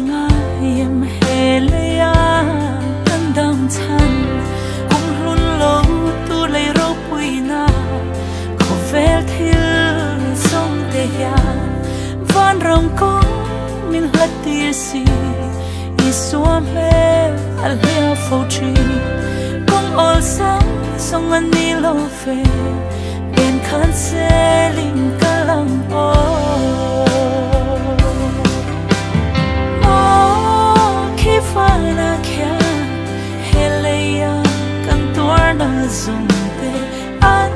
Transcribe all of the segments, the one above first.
nga yem helea andam chan kum hun lo tu lei ro puina ko vel thil song te ya van rong ko min hati si I suam he al hea fo chi kong ol sang song ani lo fe ben khan se ling kalam o fana kya helaya kan tuarna zumte an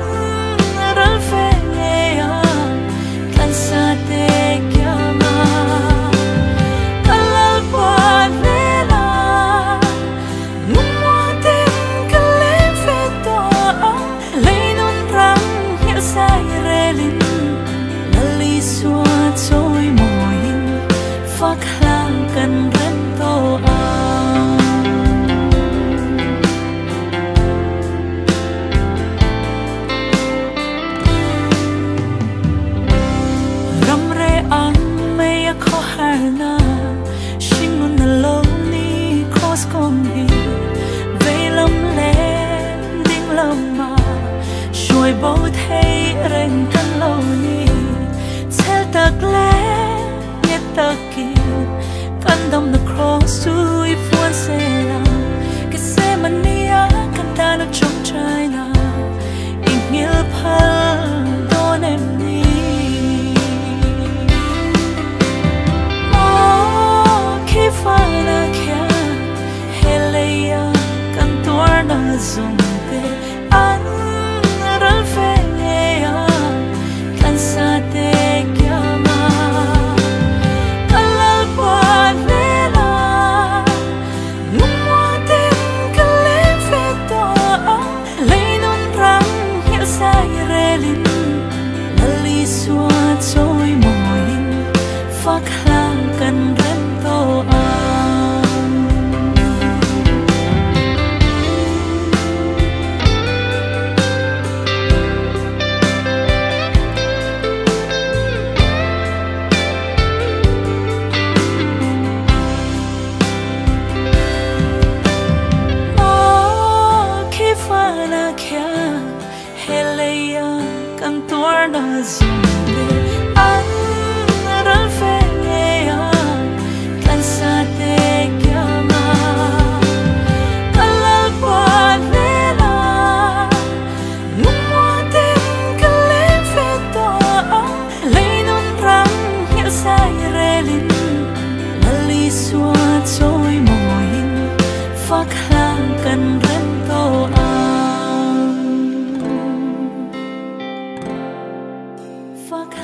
ral fe ya kan sa te kya ma kalal pa vela numo te kale fe to leinun rang hil sai relin lali swa choi moin phak lang kan ren to na shingun na lo ni cross kong hi veilam le ding lam ma shoi bo thei ren kan lo ni chel tak le yet tak ki kan dam na cross tu I fuan se la ke se mania kan ta na chom china in ngil phal don em ni fana kya helaya kan tuarna zumte an ral fe ya kan sa te kya ma kalal pa vela numo te kale fe to leinun rang hil sai relin lali swa choi moin phak lang kan ren to na zumte an ral fe ya kan sa te kya ma kalal pa vela numo te kale fe to leinun rang hil sai relin lali swa choi moin phak lang kan ren to fuck